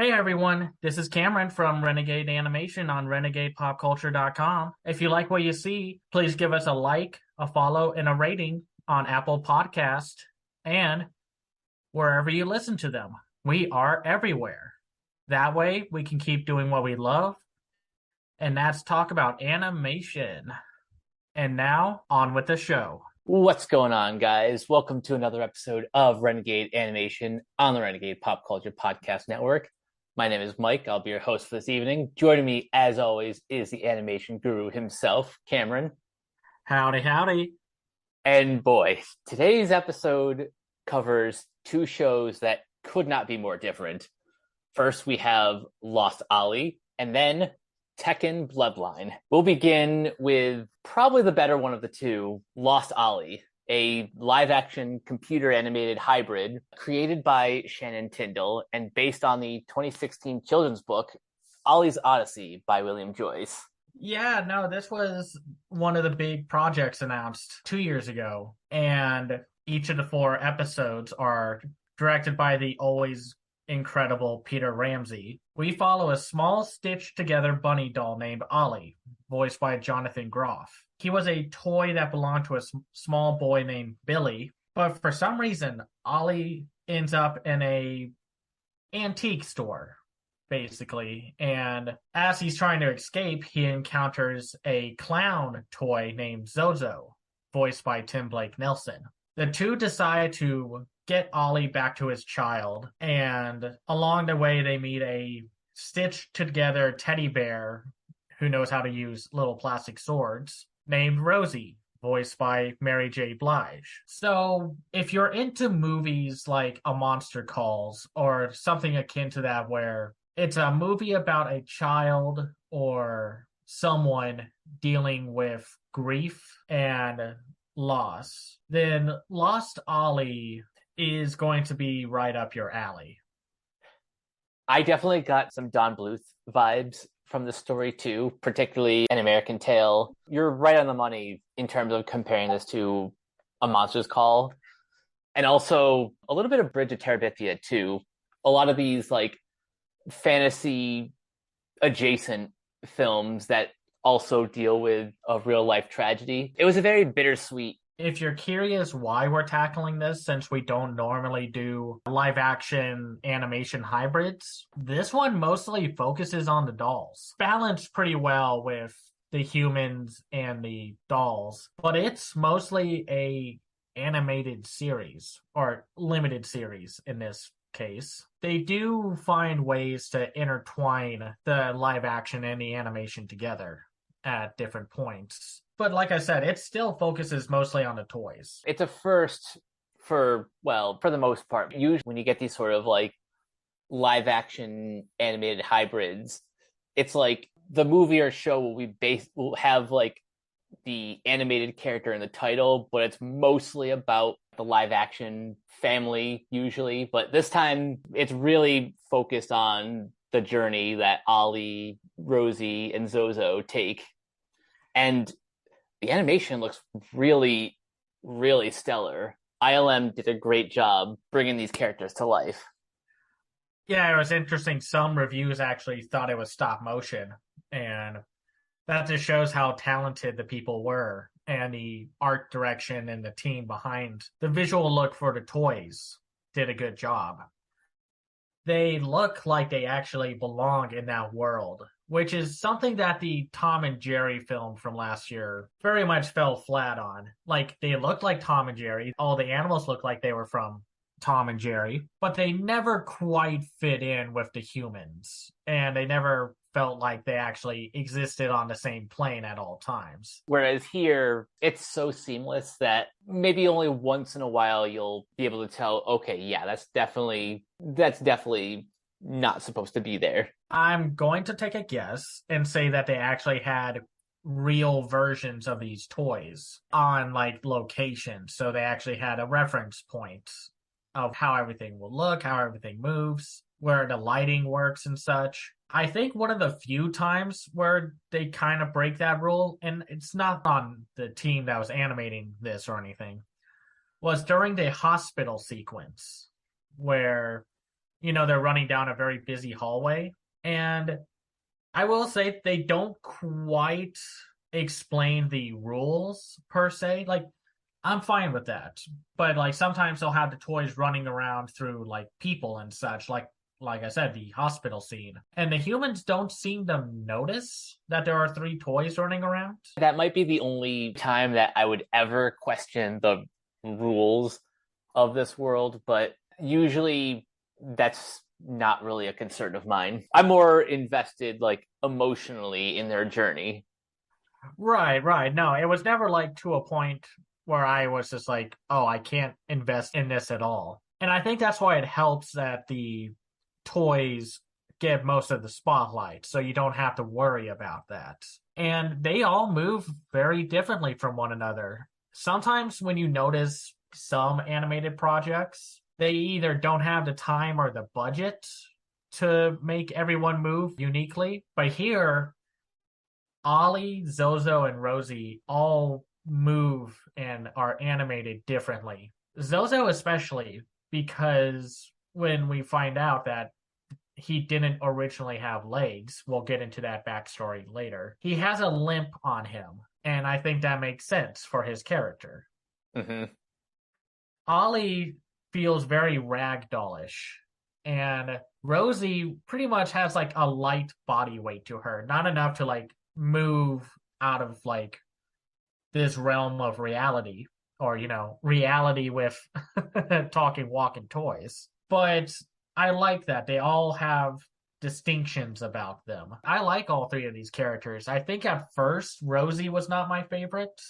Hey everyone, this is Cameron from Renegade Animation on renegadepopculture.com. If you like what you see, please give us a like, a follow, and a rating on Apple Podcast and wherever you listen to them. We are everywhere. That way we can keep doing what we love, and that's talk about animation. And now, on with the show. What's going on, guys? Welcome to another episode of Renegade Animation on the Renegade Pop Culture Podcast Network. My name is Mike. I'll be your host for this evening. Joining me, as always, is the animation guru himself, Cameron. Howdy, howdy. And boy, today's episode covers two shows that could not be more different. First, we have Lost Ollie, and then Tekken Bloodline. We'll begin with probably the better one of the two, Lost Ollie, a live-action computer-animated hybrid created by Shannon Tyndall and based on the 2016 children's book, Ollie's Odyssey by William Joyce. Yeah, no, this was one of the big projects announced 2 years ago, and each of the four episodes are directed by the always incredible Peter Ramsey. We follow a small stitched-together bunny doll named Ollie, voiced by Jonathan Groff. He was a toy that belonged to a small boy named Billy, but for some reason, Ollie ends up in a antique store, basically. And as he's trying to escape, he encounters a clown toy named Zozo, voiced by Tim Blake Nelson. The two decide to get Ollie back to his child, and along the way, they meet a stitched together teddy bear who knows how to use little plastic swords named Rosie, voiced by Mary J. Blige. So if you're into movies like A Monster Calls or something akin to that, where it's a movie about a child or someone dealing with grief and loss, then Lost Ollie is going to be right up your alley. I definitely got some Don Bluth vibes from the story too, particularly An American Tail. You're right on the money in terms of comparing this to A Monster's Call. And also a little bit of Bridge of Terabithia too. A lot of these like fantasy adjacent films that also deal with a real life tragedy. It was a very bittersweet. If you're curious why we're tackling this, since we don't normally do live action animation hybrids, this one mostly focuses on the dolls. Balanced pretty well with the humans and the dolls, but it's mostly a animated series or limited series in this case. They do find ways to intertwine the live action and the animation together at different points. But like I said, it still focuses mostly on the toys. It's a first for the most part. Usually when you get these sort of like live action animated hybrids, it's like the movie or show will have like the animated character in the title, but it's mostly about the live action family usually. But this time it's really focused on the journey that Ollie, Rosie, and Zozo take. And the animation looks really, really stellar. ILM did a great job bringing these characters to life. Yeah, it was interesting. Some reviews actually thought it was stop motion, and that just shows how talented the people were, and the art direction and the team behind the visual look for the toys did a good job. They look like they actually belong in that world, which is something that the Tom and Jerry film from last year very much fell flat on. Like, they looked like Tom and Jerry. All the animals looked like they were from Tom and Jerry, but they never quite fit in with the humans. And they never felt like they actually existed on the same plane at all times. Whereas here, it's so seamless that maybe only once in a while you'll be able to tell, okay, yeah, that's definitely not supposed to be there. I'm going to take a guess and say that they actually had real versions of these toys on like location. So they actually had a reference point of how everything will look, how everything moves, where the lighting works and such. I think one of the few times where they kind of break that rule, and it's not on the team that was animating this or anything, was during the hospital sequence where they're running down a very busy hallway. And I will say they don't quite explain the rules per se. Like, I'm fine with that. But like sometimes they'll have the toys running around through like people and such, like I said, the hospital scene. And the humans don't seem to notice that there are three toys running around. That might be the only time that I would ever question the rules of this world, but usually that's not really a concern of mine. I'm more invested like emotionally in their journey. Right, right. No, it was never like to a point where I was just like, oh, I can't invest in this at all. And I think that's why it helps that the toys get most of the spotlight, so you don't have to worry about that. And they all move very differently from one another. Sometimes when you notice some animated projects, they either don't have the time or the budget to make everyone move uniquely. But here, Ollie, Zozo, and Rosie all move and are animated differently. Zozo especially, because when we find out that he didn't originally have legs, we'll get into that backstory later. He has a limp on him, and I think that makes sense for his character. Mm-hmm. Ollie feels very ragdollish, and Rosie pretty much has like a light body weight to her, not enough to like move out of like this realm of reality, or reality with talking walking toys. But I like that they all have distinctions about them. I like all three of these characters. I think at first Rosie was not my favorite,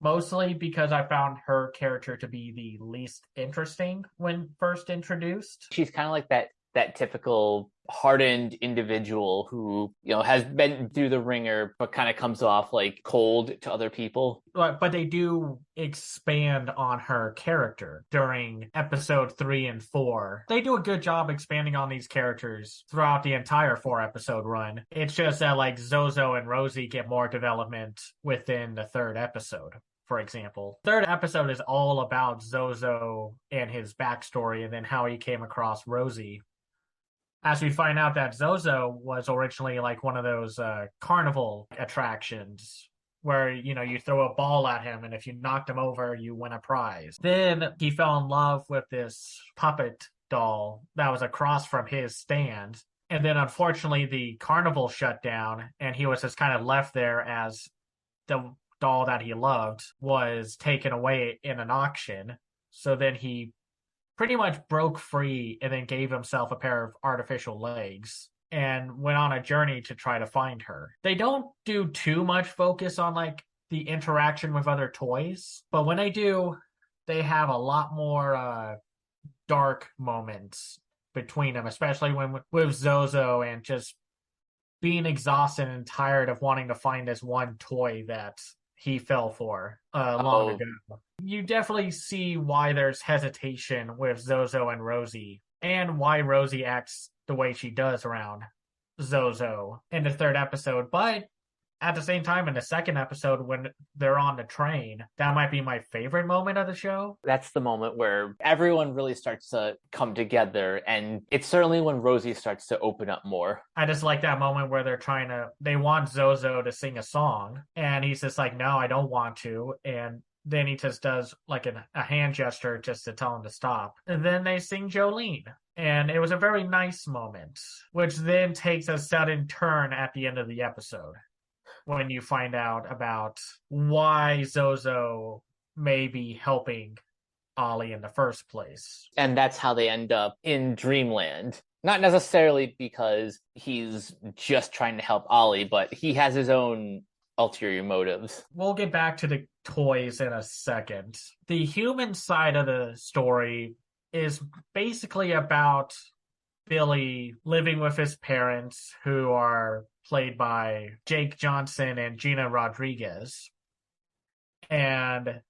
mostly because I found her character to be the least interesting when first introduced. She's kind of like that typical hardened individual who has been through the ringer but kind of comes off like cold to other people. But they do expand on her character during episode 3 and 4. They do a good job expanding on these characters throughout the entire 4-episode run. It's just that like Zozo and Rosie get more development within the 3rd episode. For example, 3rd episode is all about Zozo and his backstory and then how he came across Rosie. As we find out that Zozo was originally like one of those carnival attractions where, you throw a ball at him and if you knocked him over, you win a prize. Then he fell in love with this puppet doll that was across from his stand. And then unfortunately the carnival shut down and he was just kind of left there as the doll that he loved was taken away in an auction. So then he pretty much broke free and then gave himself a pair of artificial legs and went on a journey to try to find her. They don't do too much focus on like the interaction with other toys, but when they do, they have a lot more dark moments between them, especially when with Zozo and just being exhausted and tired of wanting to find this one toy that he fell for long ago. You definitely see why there's hesitation with Zozo and Rosie, and why Rosie acts the way she does around Zozo in the 3rd episode. But at the same time, in the 2nd episode, when they're on the train, that might be my favorite moment of the show. That's the moment where everyone really starts to come together, and it's certainly when Rosie starts to open up more. I just like that moment where they want Zozo to sing a song, and he's just like, no, I don't want to. And then he just does like a hand gesture just to tell him to stop. And then they sing Jolene. And it was a very nice moment, which then takes a sudden turn at the end of the episode when you find out about why Zozo may be helping Ollie in the first place. And that's how they end up in Dreamland. Not necessarily because he's just trying to help Ollie, but he has his own ulterior motives. We'll get back to the toys in a second. The human side of the story is basically about Billy living with his parents, who are played by Jake Johnson and Gina Rodriguez. And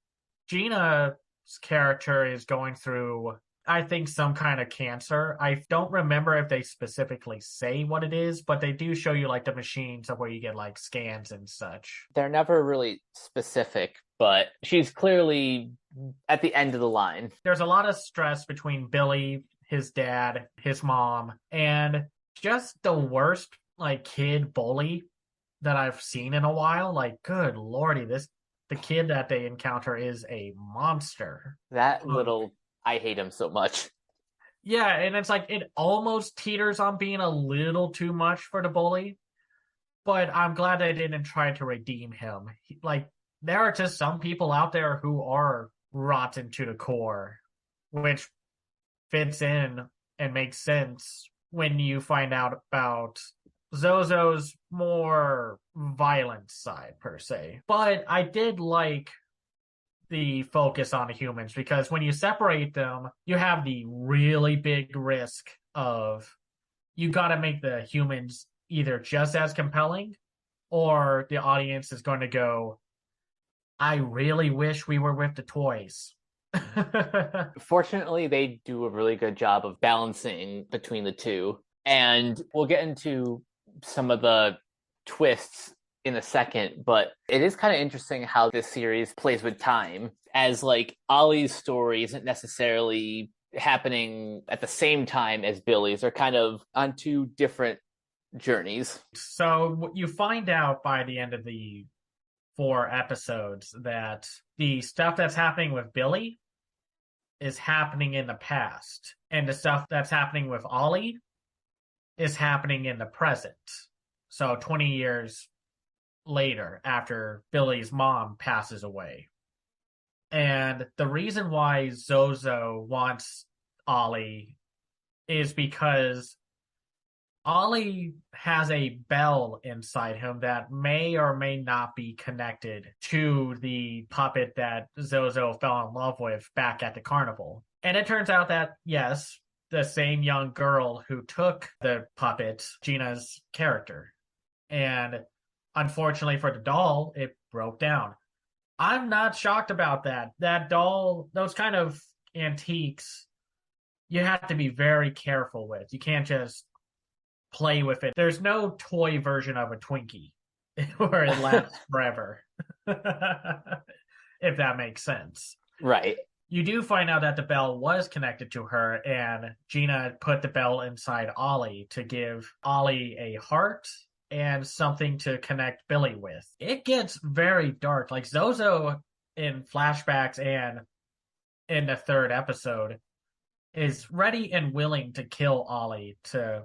Gina's character is going through, I think, some kind of cancer. I don't remember if they specifically say what it is, but they do show you like the machines of where you get like scans and such. They're never really specific, but she's clearly at the end of the line. There's a lot of stress between Billy, his dad, his mom, and just the worst like kid bully that I've seen in a while. Like, good lordy, the kid that they encounter is a monster. That little, I hate him so much. Yeah, and it's like it almost teeters on being a little too much for the bully, but I'm glad they didn't try to redeem him. Like, there are just some people out there who are rotten to the core, which fits in and makes sense when you find out about Zozo's more violent side, per se. But I did like the focus on the humans because when you separate them, you have the really big risk of you got to make the humans either just as compelling or the audience is going to go, I really wish we were with the toys. Fortunately, they do a really good job of balancing between the two. And we'll get into some of the twists in a second, but it is kind of interesting how this series plays with time, as like Ollie's story isn't necessarily happening at the same time as Billy's. They're kind of on two different journeys. So you find out by the end of the 4 episodes that the stuff that's happening with Billy is happening in the past, and the stuff that's happening with Ollie is happening in the present. So 20 years later, after Billy's mom passes away. And the reason why Zozo wants Ollie is because Ollie has a bell inside him that may or may not be connected to the puppet that Zozo fell in love with back at the carnival. And it turns out that, yes, the same young girl who took the puppet, Gina's character. And unfortunately for the doll, it broke down. I'm not shocked about that. That doll, those kind of antiques, you have to be very careful with. You can't just play with it. There's no toy version of a Twinkie where it lasts forever. If that makes sense. Right. You do find out that the bell was connected to her, and Gina put the bell inside Ollie to give Ollie a heart and something to connect Billy with. It gets very dark. Like Zozo in flashbacks and in the 3rd episode is ready and willing to kill Ollie to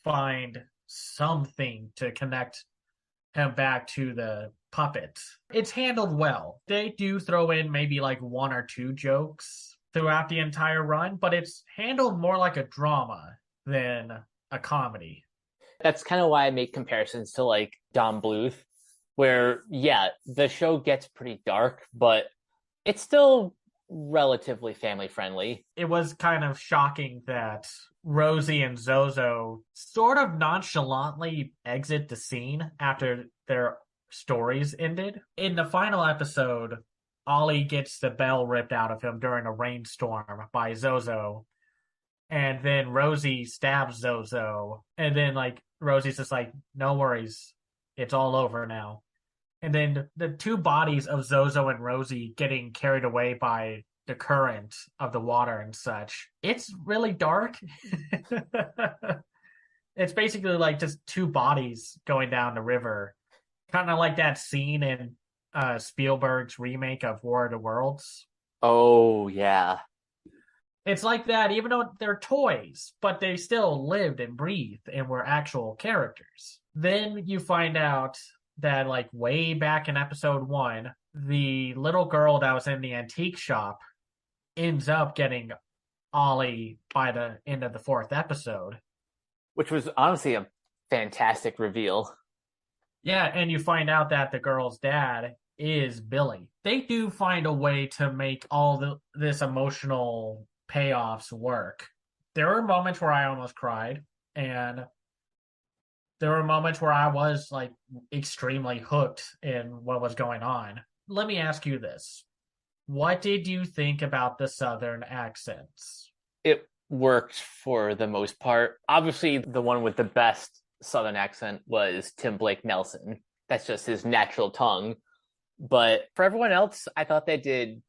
find something to connect him back to the puppet. It's handled well. They do throw in maybe like 1 or 2 jokes throughout the entire run, but it's handled more like a drama than a comedy. That's kind of why I make comparisons to like Don Bluth, where, yeah, the show gets pretty dark, but it's still relatively family friendly. It was kind of shocking that Rosie and Zozo sort of nonchalantly exit the scene after their stories ended. In the final episode, Ollie gets the bell ripped out of him during a rainstorm by Zozo. And then Rosie stabs Zozo. And then, like, Rosie's just like, no worries. It's all over now. And then the 2 bodies of Zozo and Rosie getting carried away by the current of the water and such. It's really dark. It's basically like just 2 bodies going down the river. Kind of like that scene in Spielberg's remake of War of the Worlds. Oh, yeah. It's like that, even though they're toys, but they still lived and breathed and were actual characters. Then you find out that, like, way back in episode 1, the little girl that was in the antique shop ends up getting Ollie by the end of the 4th episode. Which was honestly a fantastic reveal. Yeah, and you find out that the girl's dad is Billy. They do find a way to make all this emotional payoffs work. There were moments where I almost cried, and there were moments where I was like extremely hooked in what was going on. Let me ask you this. What did you think about the Southern accents? It worked for the most part. Obviously, the one with the best Southern accent was Tim Blake Nelson. That's just his natural tongue. But for everyone else, I thought they did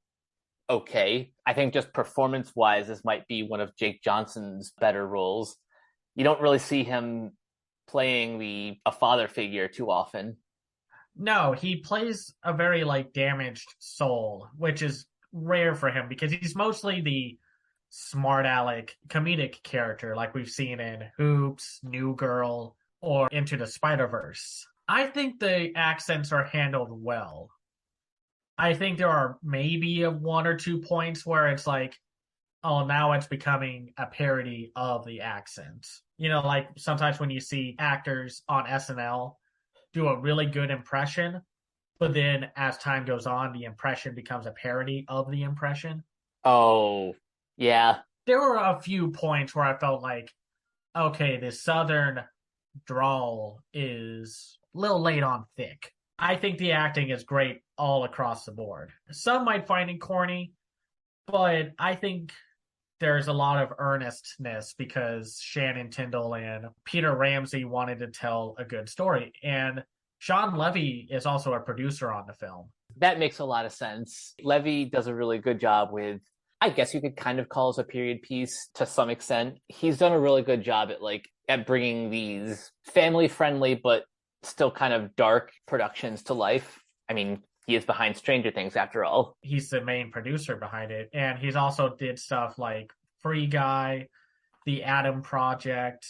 okay. I think just performance wise, this might be one of Jake Johnson's better roles. You don't really see him playing a father figure too often. No, he plays a very like damaged soul, which is rare for him because he's mostly the smart aleck comedic character like we've seen in Hoops, New Girl, or Into the Spider-Verse. I think the accents are handled well. I think there are maybe one or two points where it's like, oh, now it's becoming a parody of the accent. Like sometimes when you see actors on SNL do a really good impression, but then as time goes on, the impression becomes a parody of the impression. Oh, yeah. There were a few points where I felt like, okay, this Southern drawl is a little late on thick. I think the acting is great all across the board. Some might find it corny, but I think there's a lot of earnestness because Shannon Tyndall and Peter Ramsey wanted to tell a good story. And Sean Levy is also a producer on the film. That makes a lot of sense. Levy does a really good job with, I guess you could kind of call it a period piece to some extent. He's done a really good job at bringing these family friendly but still kind of dark productions to life. I mean, he is behind Stranger Things after all. He's the main producer behind it, and he's also did stuff like Free Guy, The Adam Project,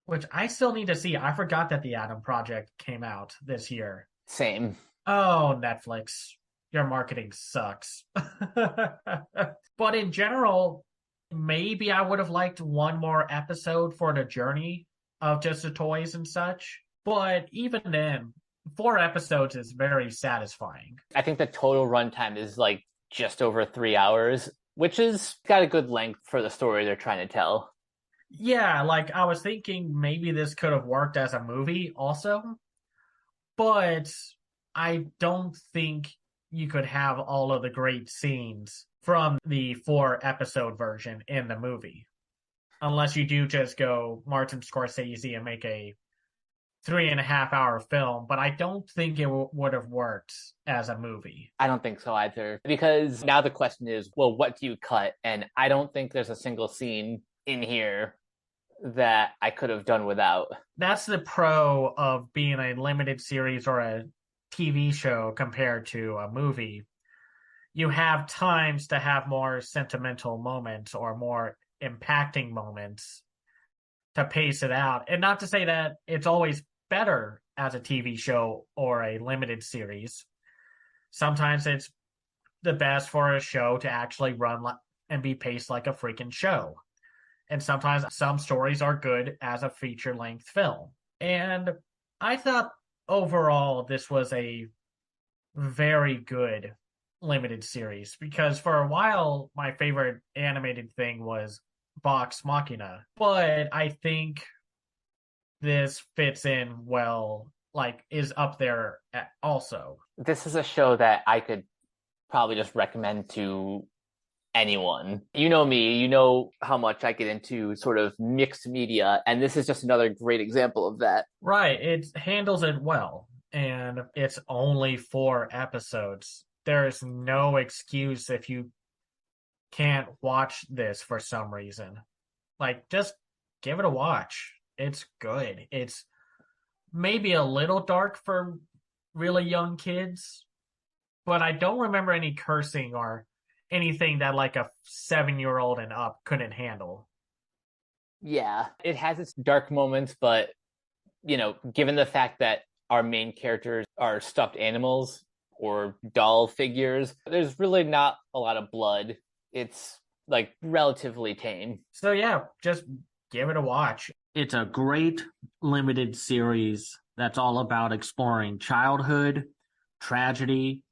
which I still need to see. I forgot that The Adam Project came out this year. Same. Oh, Netflix, your marketing sucks. But in general, maybe I would have liked one more episode for the journey of just the toys and such. But even then, 4 episodes is very satisfying. I think the total runtime is like just over 3 hours, which is got a good length for the story they're trying to tell. Yeah, like I was thinking maybe this could have worked as a movie also, but I don't think you could have all of the great scenes from the 4 episode version in the movie. Unless you do just go Martin Scorsese and make a 3.5 hour film, but I don't think it would have worked as a movie. I don't think so either. Because now the question is, well, what do you cut? And I don't think there's a single scene in here that I could have done without. That's the pro of being a limited series or a TV show compared to a movie. You have times to have more sentimental moments or more impacting moments to pace it out. And not to say that it's always better as a TV show or a limited series. Sometimes it's the best for a show to actually run and be paced like a freaking show. And sometimes some stories are good as a feature-length film. And I thought overall this was a very good limited series because for a while my favorite animated thing was Vox Machina. But I think this fits in well, like is up there also. This is a show that I could probably just recommend to anyone. You know me, you know how much I get into sort of mixed media, and this is just another great example of that. Right, it handles it well, and it's only 4 episodes. There's no excuse if you can't watch this for some reason. Like, just give it a watch. It's good. It's maybe a little dark for really young kids, but I don't remember any cursing or anything that like a 7-year-old and up couldn't handle. Yeah, it has its dark moments, but given the fact that our main characters are stuffed animals or doll figures, there's really not a lot of blood. It's like relatively tame. So yeah, just give it a watch. It's a great limited series that's all about exploring childhood, tragedy,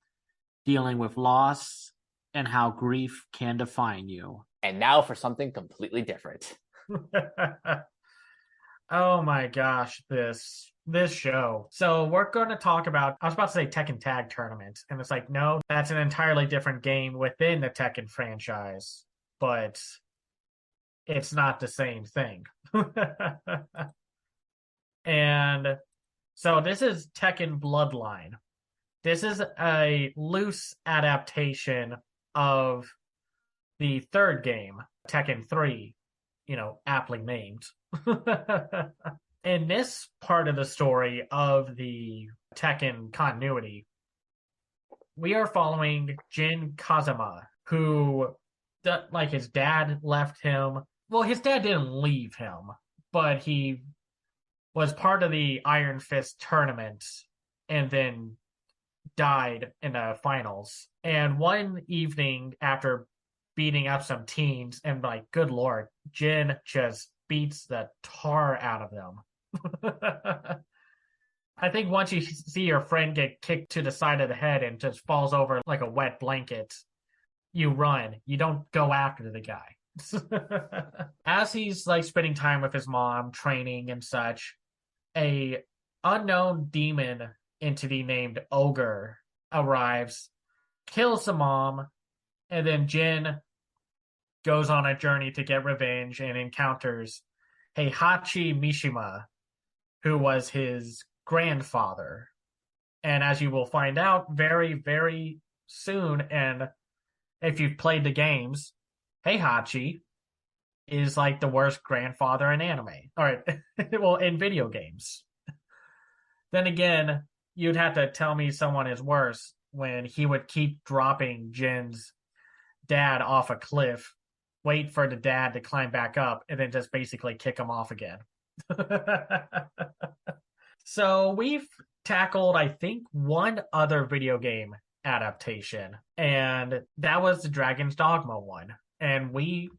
dealing with loss, and how grief can define you. And now for something completely different. Oh my gosh, this show. So we're going to talk about, I was about to say Tekken Tag Tournament, and it's like, no, that's an entirely different game within the Tekken franchise, but it's not the same thing. And so this is Tekken Bloodline. This is a loose adaptation of the third game, Tekken 3, aptly named. In this part of the story of the Tekken continuity, we are following Jin Kazama, who, like, his dad left him. Well, his dad didn't leave him, but he was part of the Iron Fist tournament and then died in the finals. And one evening, after beating up some teens, and like, good lord, Jin just beats the tar out of them. I think once you see your friend get kicked to the side of the head and just falls over like a wet blanket, you run. You don't go after the guy. As he's like spending time with his mom, training and such, a unknown demon entity named Ogre arrives, kills the mom, and then Jin goes on a journey to get revenge and encounters Heihachi Mishima, who was his grandfather. And as you will find out very, very soon, and if you've played the games, Heihachi is like the worst grandfather in anime. All right, well, in video games. Then again, you'd have to tell me someone is worse when he would keep dropping Jin's dad off a cliff, wait for the dad to climb back up, and then just basically kick him off again. So we've tackled, I think, one other video game adaptation, and that was the Dragon's Dogma one. And we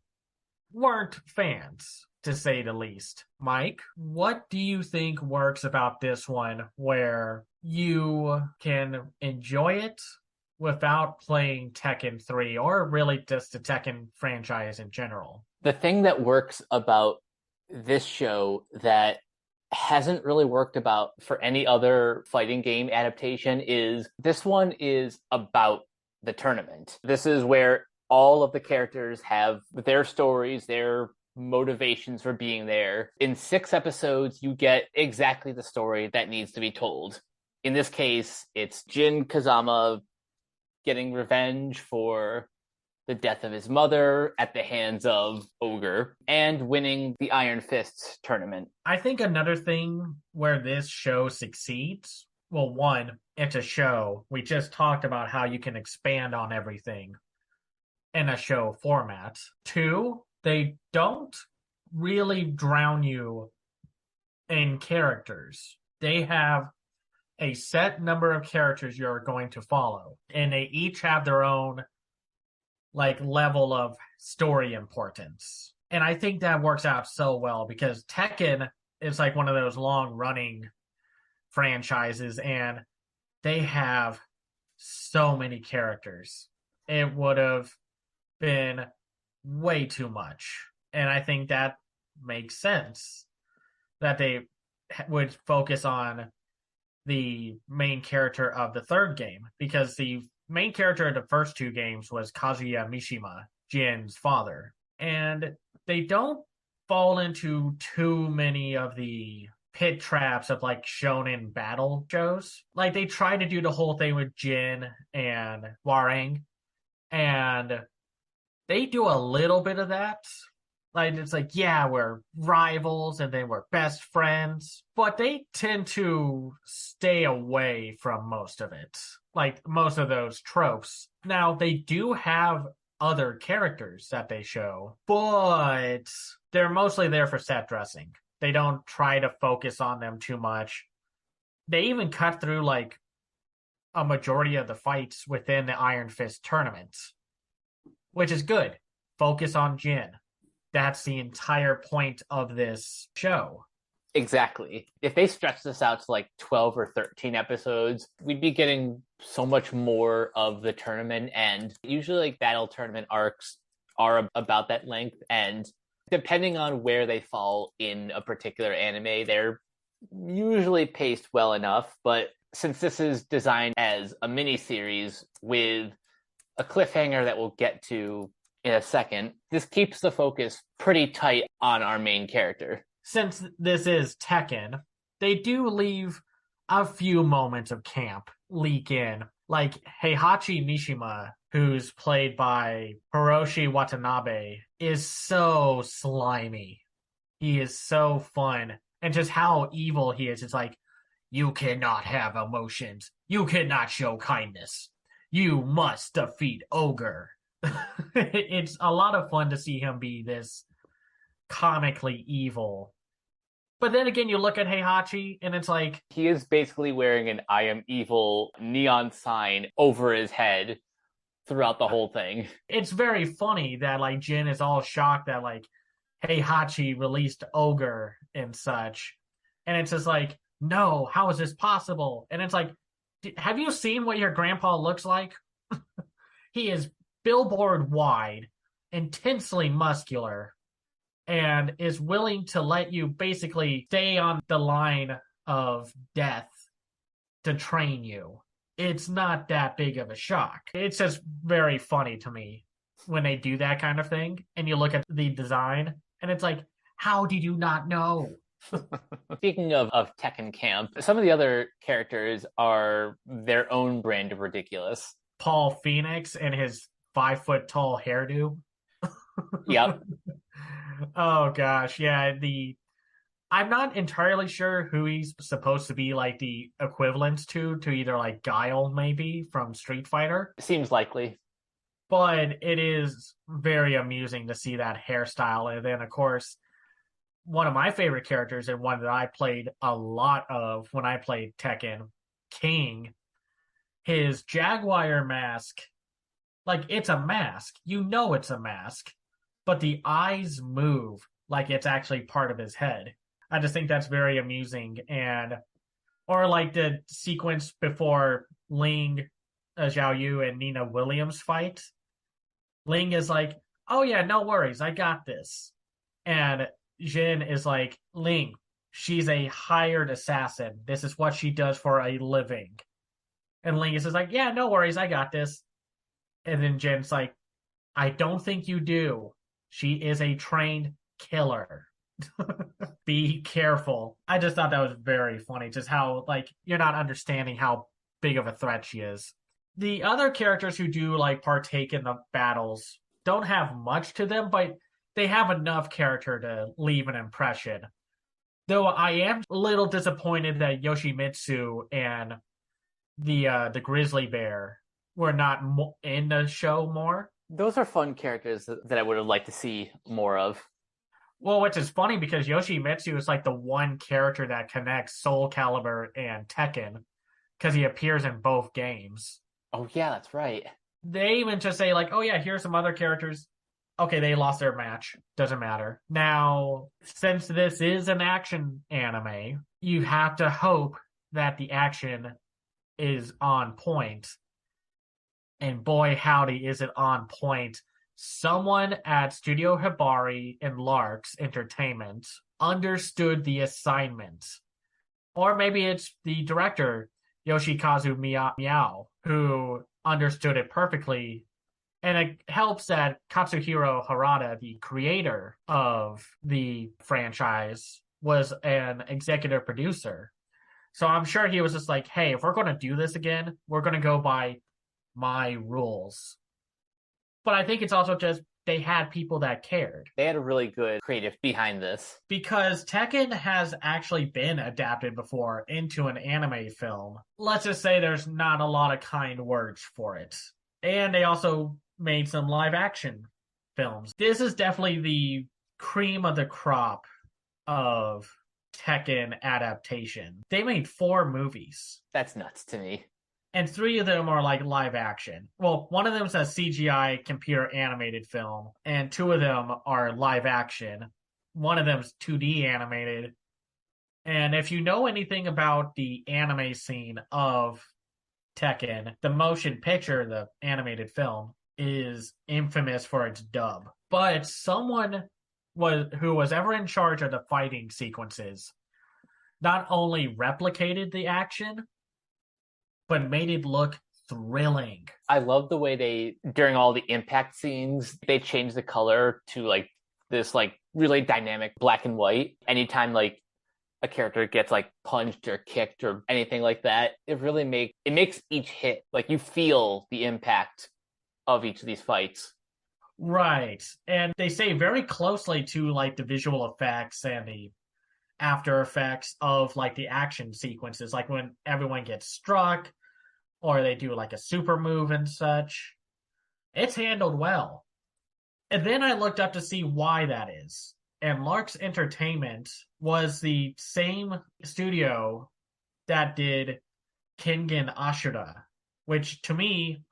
weren't fans, to say the least. Mike, what do you think works about this one where you can enjoy it without playing Tekken 3 or really just the Tekken franchise in general? The thing that works about this show that hasn't really worked about for any other fighting game adaptation is this one is about the tournament. This is where all of the characters have their stories, their motivations for being there. In 6 episodes, you get exactly the story that needs to be told. In this case, it's Jin Kazama getting revenge for the death of his mother at the hands of Ogre, and winning the Iron Fists tournament. I think another thing where this show succeeds, well, one, it's a show. We just talked about how you can expand on everything in a show format. 2, they don't really drown you in characters. They have a set number of characters you're going to follow, and they each have their own like level of story importance. And I think that works out so well because Tekken is like one of those long running franchises and they have so many characters. It would have been way too much. And I think that makes sense that they would focus on the main character of the third game, because the main character of the first 2 games was Kazuya Mishima, Jin's father. And they don't fall into too many of the pit traps of like shonen battle shows. Like they try to do the whole thing with Jin and Warang, and they do a little bit of that. Like it's like, yeah, we're rivals and then we're best friends, but they tend to stay away from most of it. Like most of those tropes. Now they do have other characters that they show, but they're mostly there for set dressing. They don't try to focus on them too much. They even cut through like a majority of the fights within the Iron Fist tournament, which is good. Focus on Jin. That's the entire point of this show. Exactly. If they stretch this out to like 12 or 13 episodes, we'd be getting so much more of the tournament. And usually like battle tournament arcs are about that length. And depending on where they fall in a particular anime, they're usually paced well enough. But since this is designed as a miniseries with a cliffhanger that we'll get to in a second, this keeps the focus pretty tight on our main character. Since this is Tekken, they do leave a few moments of camp leak in. Like Heihachi Mishima, who's played by Hiroshi Watanabe, is so slimy. He is so fun. And just how evil he is. It's like, you cannot have emotions. You cannot show kindness. You must defeat Ogre. It's a lot of fun to see him be this comically evil. But then again, you look at Heihachi and it's like, He is basically wearing an I am evil neon sign over his head throughout the whole thing. it's very funny that like Jin is all shocked that like Heihachi released Ogre and such. And it's just like, no, how is this possible? And it's like, have you seen what your grandpa looks like? He is billboard wide, intensely muscular, and is willing to let you basically stay on the line of death to train you. It's not that big of a shock. It's just very funny to me when they do that kind of thing. And you look at the design, and it's like, how did you not know? Speaking of Tekken Camp, some of the other characters are their own brand of ridiculous. Paul Phoenix and his 5 foot tall hairdo. Yep. Oh gosh, yeah. I'm not entirely sure who he's supposed to be like the equivalent to either like Guile maybe from Street Fighter, Seems likely. but it is very amusing to see that hairstyle. And then of course, one of my favorite characters and one that I played a lot of when I played Tekken, King, his Jaguar mask, like it's a mask. You know it's a mask, but the eyes move like it's actually part of his head. I just think that's very amusing. And or like the sequence before Ling, Zhao Yu, and Nina Williams fight. Ling is like, "Oh yeah, no worries, I got this," and Jin is like, "Ling, she's a hired assassin. This is what she does for a living." And Ling is just like, "Yeah, no worries, I got this." And then Jin's like, "I don't think you do. She is a trained killer. Be careful." I just thought that was very funny, just how like you're not understanding how big of a threat she is. The other characters who do like partake in the battles don't have much to them, but they have enough character to leave an impression. Though I am a little disappointed that Yoshimitsu and the grizzly bear were not in the show more. Those are fun characters that I would have liked to see more of. Well, which is funny because Yoshimitsu is like the one character that connects Soul Calibur and Tekken because he appears in both games. Oh yeah, that's right. They even just say like, "Oh yeah, here's some other characters." Okay, they lost their match. Doesn't matter. Now, since this is an action anime, you have to hope that the action is on point. And boy, howdy, is it on point. Someone at Studio Hibari and Lark's Entertainment understood the assignment. Or maybe it's the director, Yoshikazu Miao, who understood it perfectly. And it helps that Katsuhiro Harada, the creator of the franchise, was an executive producer. So I'm sure he was just like, hey, if we're going to do this again, we're going to go by my rules. But I think it's also just they had people that cared. They had a really good creative behind this. Because Tekken has actually been adapted before into an anime film. Let's just say there's not a lot of kind words for it. And they also made some live action films. This is definitely the cream of the crop of Tekken adaptation. They made 4 movies. That's nuts to me. And 3 of them are like live action. Well, one of them is a CGI computer animated film, and 2 of them are live action. One of them's 2D animated. And if you know anything about the anime scene of Tekken, the motion picture, the animated film, is infamous for its dub. But someone who was ever in charge of the fighting sequences not only replicated the action, but made it look thrilling. I love the way they, during all the impact scenes, they changed the color to like this like really dynamic black and white. Anytime like a character gets like punched or kicked or anything like that, it makes each hit like you feel the impact of each of these fights. Right. And they stay very closely to like the visual effects and the after effects of like the action sequences, like when everyone gets struck or they do like a super move and such. It's handled well. And then I looked up to see why that is. And Lark's Entertainment was the same studio that did Kengan Ashura, which to me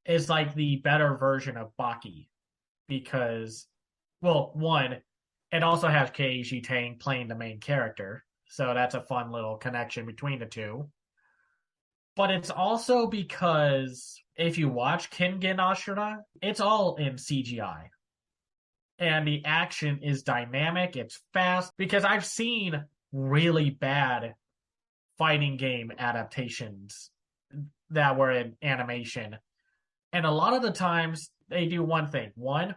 is like the better version of Baki because, well, one, it also has Kaye Tang playing the main character, so that's a fun little connection between the two. But it's also because if you watch Kengan Ashura, it's all in CGI. And the action is dynamic, it's fast, because I've seen really bad fighting game adaptations that were in animation. And a lot of the times they do one thing. One,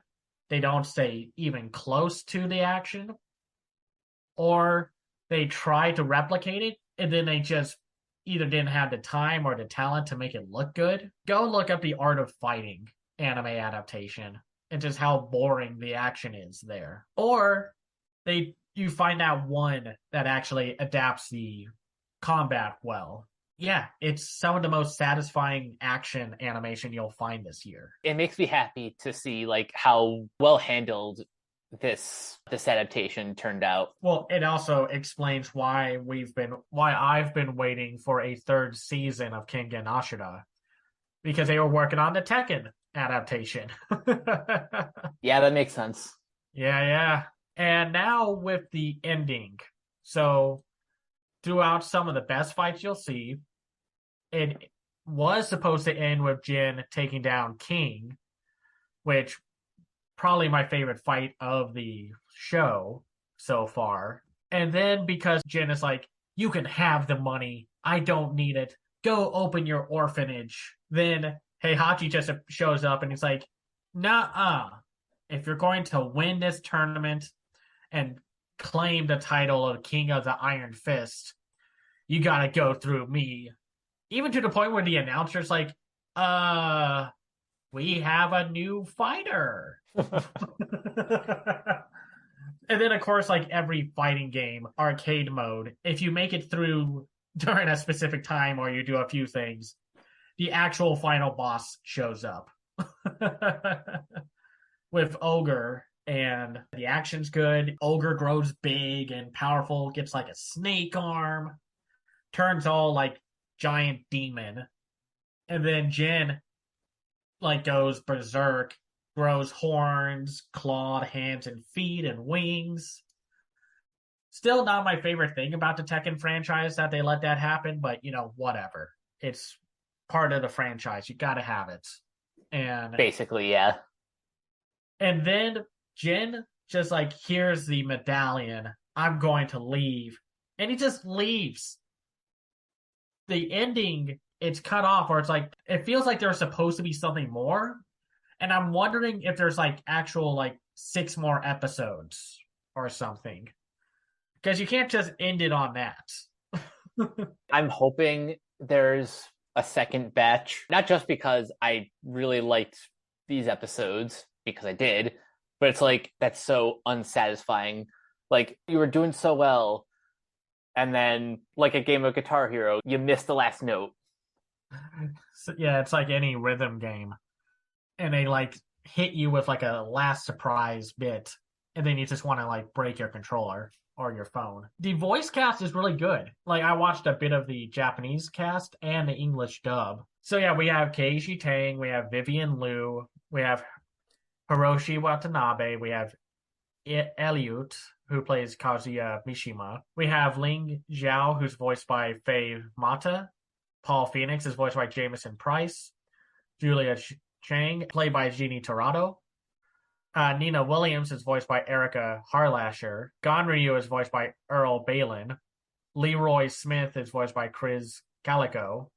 they don't stay even close to the action, or they try to replicate it, and then they just either didn't have the time or the talent to make it look good. Go look up the Art of Fighting anime adaptation and just how boring the action is there. Or you find out one that actually adapts the combat well. Yeah, it's some of the most satisfying action animation you'll find this year. It makes me happy to see like how well handled this adaptation turned out. Well, it also explains why I've been waiting for a third season of Kengan Ashura, because they were working on the Tekken adaptation. Yeah, that makes sense. Yeah. And now with the ending. So throughout some of the best fights you'll see, it was supposed to end with Jin taking down King, which probably my favorite fight of the show so far. And then because Jin is like, you can have the money, I don't need it, go open your orphanage. Then Heihachi just shows up and he's like, nah, if you're going to win this tournament and claim the title of King of the Iron Fist, you gotta go through me. Even to the point where the announcer's like, we have a new fighter. And then, of course, like every fighting game, arcade mode, if you make it through during a specific time or you do a few things, the actual final boss shows up with Ogre, and the action's good. Ogre grows big and powerful, gets like a snake arm, turns all like giant demon, and then Jin like goes berserk, grows horns, clawed hands and feet and wings. Still not my favorite thing about the Tekken franchise that they let that happen, but whatever. It's part of the franchise. You gotta have it. And basically, yeah. And then Jin just like, here's the medallion, I'm going to leave. And he just leaves. The ending, it's cut off, or it's like, it feels like there's supposed to be something more. And I'm wondering if there's like actual like 6 more episodes or something. Because you can't just end it on that. I'm hoping there's a second batch, not just because I really liked these episodes, because I did, but it's like, that's so unsatisfying. Like, you were doing so well, and then, like a game of Guitar Hero, you missed the last note. So, yeah, it's like any rhythm game. And they like hit you with like a last surprise bit, and then you just want to like break your controller or your phone. The voice cast is really good. Like, I watched a bit of the Japanese cast and the English dub. So yeah, we have Kaye Tang, we have Vivian Liu, we have Hiroshi Watanabe, we have Eliot, who plays Kazuya Mishima. We have Ling Xiao, who's voiced by Faye Mata. Paul Phoenix is voiced by Jameson Price. Julia Chang, played by Jeannie Torado. Nina Williams is voiced by Erica Harlasher. Gonryu is voiced by Earl Balin. Leroy Smith is voiced by Chris Calico.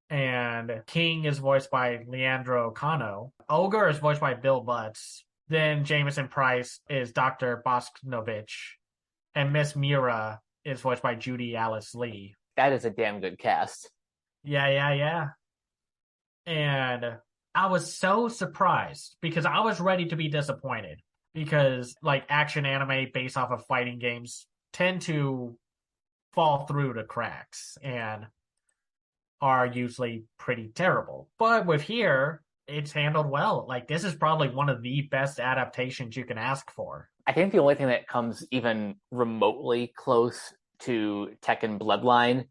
And King is voiced by Leandro Cano. Ogre is voiced by Bill Butts. Then Jameson Price is Dr. Bosknovich. and Miss Mira is voiced by Judy Alice Lee. That is a damn good cast. Yeah, yeah, yeah. And I was so surprised because I was ready to be disappointed because like action anime based off of fighting games tend to fall through the cracks and are usually pretty terrible. But with here, it's handled well. Like this is probably one of the best adaptations you can ask for. I think the only thing that comes even remotely close to Tekken Bloodline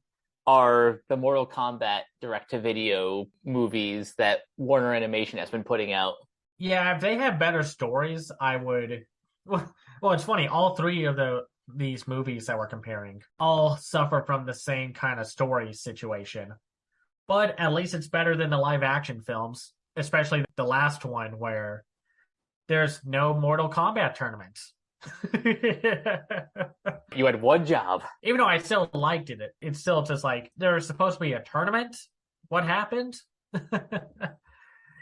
are the Mortal Kombat direct-to-video movies that Warner Animation has been putting out. Yeah, if they had better stories, I would. Well, it's funny. All three of these movies that we're comparing all suffer from the same kind of story situation. But at least it's better than the live action films, especially the last one where there's no Mortal Kombat tournaments. You had one job. Even though I still liked it, it's still just like there's supposed to be a tournament. What happened?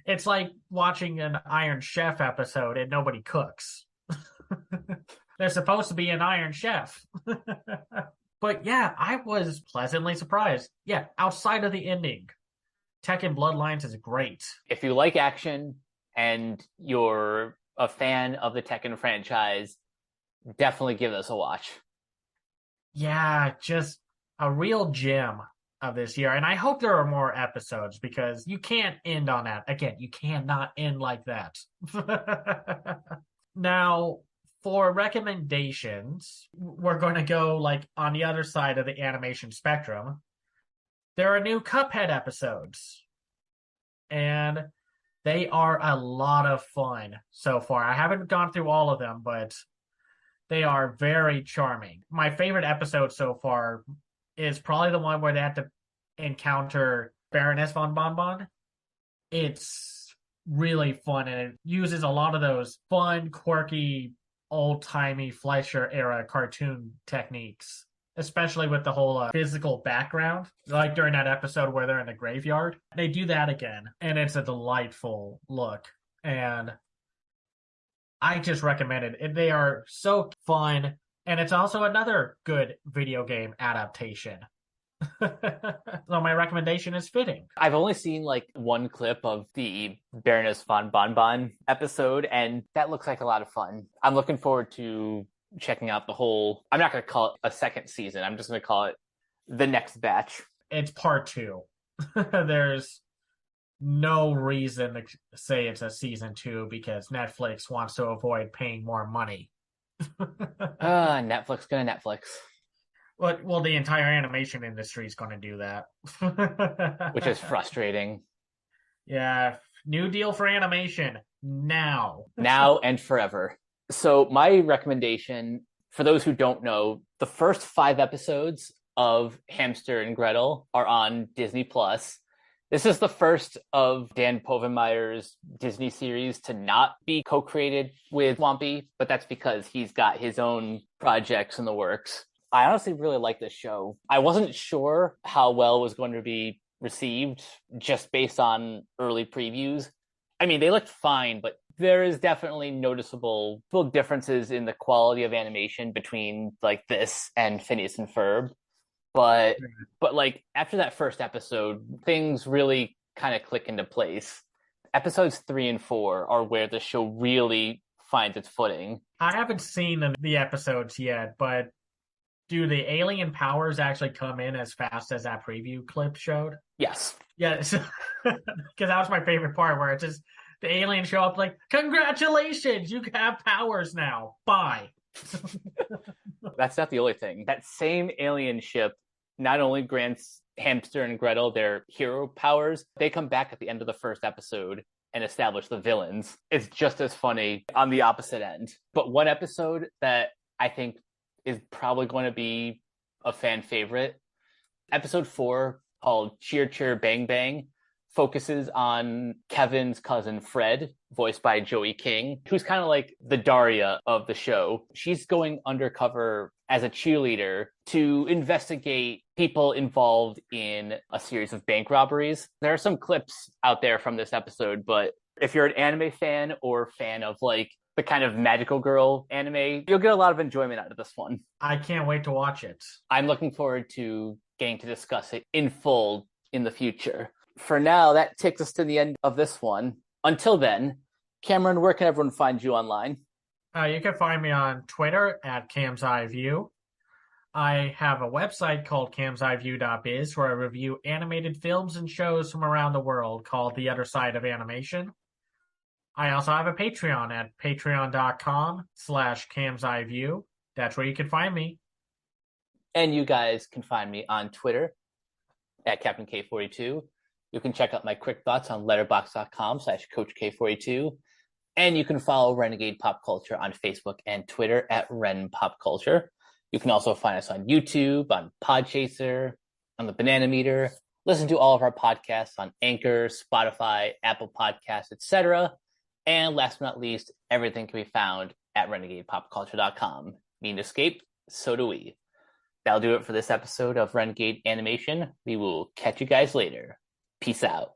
It's like watching an Iron Chef episode and nobody cooks. There's supposed to be an Iron Chef. But yeah, I was pleasantly surprised. Yeah, outside of the ending, Tekken Bloodlines is great. If you like action and you're a fan of the Tekken franchise, definitely give this a watch. Yeah, just a real gem of this year. And I hope there are more episodes because you can't end on that. Again, you cannot end like that. Now, for recommendations, we're going to go like on the other side of the animation spectrum. There are new Cuphead episodes, and they are a lot of fun so far. I haven't gone through all of them, but they are very charming. My favorite episode so far is probably the one where they have to encounter Baroness von Bonbon. It's really fun, and it uses a lot of those fun, quirky, old-timey Fleischer era cartoon techniques, especially with the whole physical background, like during that episode where they're in the graveyard. They do that again, and it's a delightful look, and I just recommend it. They are so fun, and it's also another good video game adaptation. So my recommendation is fitting. I've only seen like one clip of the Baroness von Bonbon episode, and that looks like a lot of fun. I'm looking forward to checking out the whole. I'm not going to call it a second season. I'm just going to call it the next batch. It's part 2. There's no reason to say it's a season 2 because Netflix wants to avoid paying more money. Netflix gonna Netflix. Well, the entire animation industry is going to do that. Which is frustrating. Yeah, new deal for animation now. Now and forever. So my recommendation, for those who don't know, the first 5 episodes of Hamster and Gretel are on Disney Plus. This is the first of Dan Povenmire's Disney series to not be co-created with Swampy, but that's because he's got his own projects in the works. I honestly really like this show. I wasn't sure how well it was going to be received just based on early previews. I mean, they looked fine, but there is definitely noticeable differences in the quality of animation between like this and Phineas and Ferb. But like after that first episode, things really kind of click into place. Episodes 3 and 4 are where the show really finds its footing. I haven't seen the episodes yet, but do the alien powers actually come in as fast as that preview clip showed? Yes. Yes. Because that was my favorite part where it's just the aliens show up like, congratulations, you have powers now. Bye. That's not the only thing. That same alien ship not only grants Hamster and Gretel their hero powers, they come back at the end of the first episode and establish the villains. It's just as funny on the opposite end. But one episode that I think is probably going to be a fan favorite, episode 4, called Cheer Cheer Bang Bang, focuses on Kevin's cousin Fred, voiced by Joey King, who's kind of like the Daria of the show. She's going undercover as a cheerleader to investigate people involved in a series of bank robberies. There are some clips out there from this episode, but if you're an anime fan or fan of like the kind of magical girl anime. You'll get a lot of enjoyment out of this one. I can't wait to watch it. I'm looking forward to getting to discuss it in full in the future. For now, that takes us to the end of this one. Until then, Cameron, where can everyone find you online? You can find me on Twitter at CamsEyeView. I have a website called camseyeview.biz where I review animated films and shows from around the world called The Other Side of Animation. I also have a Patreon at patreon.com/camseyeview. That's where you can find me. And you guys can find me on Twitter at Captain K42. You can check out my quick thoughts on letterboxd.com/CoachK42. And you can follow Renegade Pop Culture on Facebook and Twitter at Ren Pop Culture. You can also find us on YouTube, on Podchaser, on the Banana Meter. Listen to all of our podcasts on Anchor, Spotify, Apple Podcasts, etc. And last but not least, everything can be found at renegadepopculture.com. Need to escape? So do we. That'll do it for this episode of Renegade Animation. We will catch you guys later. Peace out.